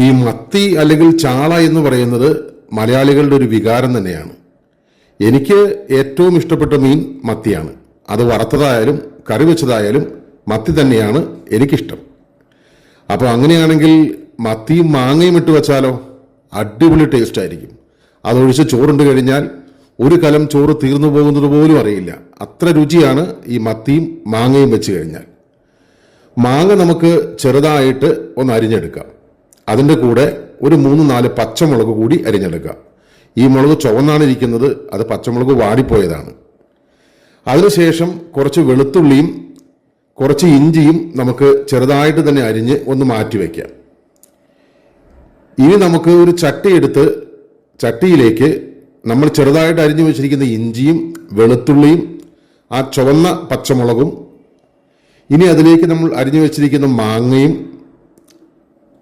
ഈ മത്തി അല്ലെങ്കിൽ ചാള എന്ന് പറയുന്നത് മലയാളികളുടെ ഒരു വികാരം തന്നെയാണ്. എനിക്ക് ഏറ്റവും ഇഷ്ടപ്പെട്ട മീൻ മത്തിയാണ്. അത് വറുത്തതായാലും കറി വെച്ചതായാലും മത്തി തന്നെയാണ് എനിക്കിഷ്ടം. അപ്പോൾ അങ്ങനെയാണെങ്കിൽ മത്തിയും മാങ്ങയും ഇട്ട് വെച്ചാലോ, അടിപൊളി ടേസ്റ്റ് ആയിരിക്കും. അതൊഴിച്ച് ചോറുണ്ട് കഴിഞ്ഞാൽ ഒരു കലം ചോറ് തീർന്നു പോകുന്നത് പോലും അറിയില്ല. അത്ര രുചിയാണ് ഈ മത്തിയും മാങ്ങയും വെച്ച് കഴിഞ്ഞാൽ. മാങ്ങ നമുക്ക് ചെറുതായിട്ട് ഒന്ന് അരിഞ്ഞെടുക്കാം. അതിൻ്റെ കൂടെ ഒരു 3-4 പച്ചമുളക് കൂടി അരിഞ്ഞെടുക്കാം. ഈ മുളക് ചുവന്നാണ് ഇരിക്കുന്നത്, അത് പച്ചമുളക് വാടിപ്പോയതാണ്. അതിനുശേഷം കുറച്ച് വെളുത്തുള്ളിയും കുറച്ച് ഇഞ്ചിയും നമുക്ക് ചെറുതായിട്ട് തന്നെ അരിഞ്ഞ് ഒന്ന് മാറ്റി വയ്ക്കാം. ഇനി നമുക്ക് ഒരു ചട്ടി എടുത്ത് ചട്ടിയിലേക്ക് നമ്മൾ ചെറുതായിട്ട് അരിഞ്ഞു വെച്ചിരിക്കുന്ന ഇഞ്ചിയും വെളുത്തുള്ളിയും ആ ചുവന്ന പച്ചമുളകും, ഇനി അതിലേക്ക് നമ്മൾ അരിഞ്ഞു വെച്ചിരിക്കുന്ന മാങ്ങയും,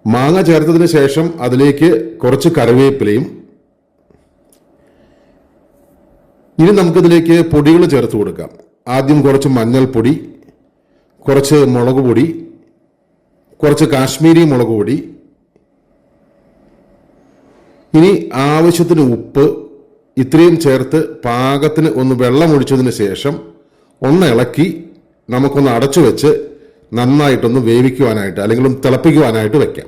മാങ്ങ ചേർത്തതിന് ശേഷം അതിലേക്ക് കുറച്ച് കറിവേപ്പിലയും, ഇനി നമുക്കിതിലേക്ക് പൊടികൾ ചേർത്ത് കൊടുക്കാം. ആദ്യം കുറച്ച് മഞ്ഞൾപ്പൊടി, കുറച്ച് മുളക് പൊടി, കുറച്ച് കാശ്മീരി മുളക് പൊടി, ഇനി ആവശ്യത്തിന് ഉപ്പ്, ഇത്രയും ചേർത്ത് പാകത്തിന് ഒന്ന് വെള്ളമൊഴിച്ചതിന് ശേഷം ഒന്ന് ഇളക്കി നമുക്കൊന്ന് അടച്ചു വെച്ച് നന്നായിട്ടൊന്ന് വേവിക്കുവാനായിട്ട് അല്ലെങ്കിൽ ഒന്ന് തിളപ്പിക്കുവാനായിട്ട് വെക്കാം.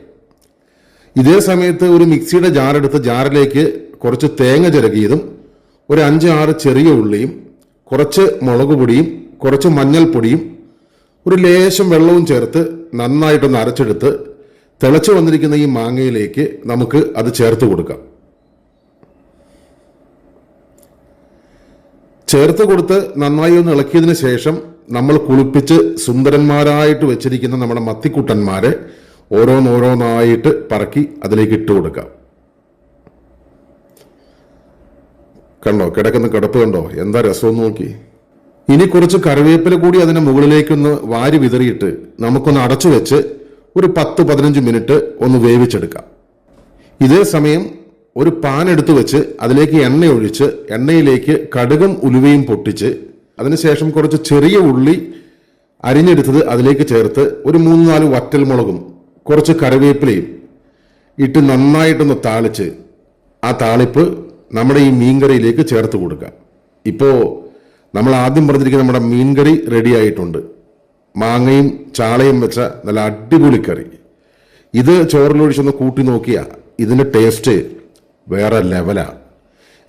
ഇതേ സമയത്ത് ഒരു മിക്സിയുടെ ജാറെടുത്ത് ജാറിലേക്ക് കുറച്ച് തേങ്ങ ചിരകിയതും ഒരു 5-6 ചെറിയ ഉള്ളിയും കുറച്ച് മുളക് പൊടിയും കുറച്ച് മഞ്ഞൾപ്പൊടിയും ഒരു ലേശം വെള്ളവും ചേർത്ത് നന്നായിട്ടൊന്ന് അരച്ചെടുത്ത് തിളച്ചു വന്നിരിക്കുന്ന ഈ മാങ്ങയിലേക്ക് നമുക്ക് അത് ചേർത്ത് കൊടുക്കാം. ചേർത്ത് കൊടുത്ത് നന്നായി ഒന്ന് ഇളക്കിയതിന് ശേഷം നമ്മൾ കുളിപ്പിച്ച് സുന്ദരന്മാരായിട്ട് വെച്ചിരിക്കുന്ന നമ്മുടെ മത്തിക്കുട്ടന്മാരെ ഓരോന്നോരോന്നായിട്ട് പറക്കി അതിലേക്ക് ഇട്ട് കൊടുക്കാം. കണ്ടോ, കിടക്കുന്ന കിടപ്പ് കണ്ടോ, എന്താ രസം നോക്കി. ഇനി കുറച്ച് കറിവേപ്പില കൂടി അതിന്റെ മുകളിലേക്കൊന്ന് വാരി വിതറിയിട്ട് നമുക്കൊന്ന് അടച്ചു വെച്ച് ഒരു 10-15 മിനിറ്റ് ഒന്ന് വേവിച്ചെടുക്കാം. ഇതേ സമയം ഒരു പാൻ എടുത്തു വെച്ച് അതിലേക്ക് എണ്ണ ഒഴിച്ച് എണ്ണയിലേക്ക് കടുകും ഉലുവയും പൊട്ടിച്ച് അതിനുശേഷം കുറച്ച് ചെറിയ ഉള്ളി അരിഞ്ഞെടുത്തത് അതിലേക്ക് ചേർത്ത് ഒരു 3-4 വറ്റൽമുളകും കുറച്ച് കറിവേപ്പിലയും ഇട്ട് നന്നായിട്ടൊന്ന് താളിച്ച് ആ താളിപ്പ് നമ്മുടെ ഈ മീൻകറിയിലേക്ക് ചേർത്ത് കൊടുക്കാം. ഇപ്പോൾ നമ്മൾ ആദ്യം പറഞ്ഞിരിക്കുന്ന നമ്മുടെ മീൻകറി റെഡി ആയിട്ടുണ്ട്. മാങ്ങയും ചാളയും വെച്ച നല്ല അടിപൊളി കറി. ഇത് ചോറിലൊഴിച്ചൊന്ന് കൂട്ടി നോക്കിയാൽ ഇതിൻ്റെ ടേസ്റ്റ് വേറെ ലെവലാ.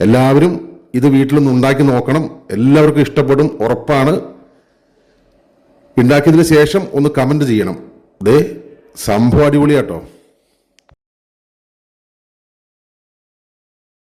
എല്ലാവരും ഇത് വീട്ടിലൊന്ന് ഉണ്ടാക്കി നോക്കണം. എല്ലാവർക്കും ഇഷ്ടപ്പെടും, ഉറപ്പാണ്. ഉണ്ടാക്കിയതിന് ശേഷം ഒന്ന് കമൻറ്റ് ചെയ്യണം. ദേ സംഭവം അടിപൊളിയാട്ടോ.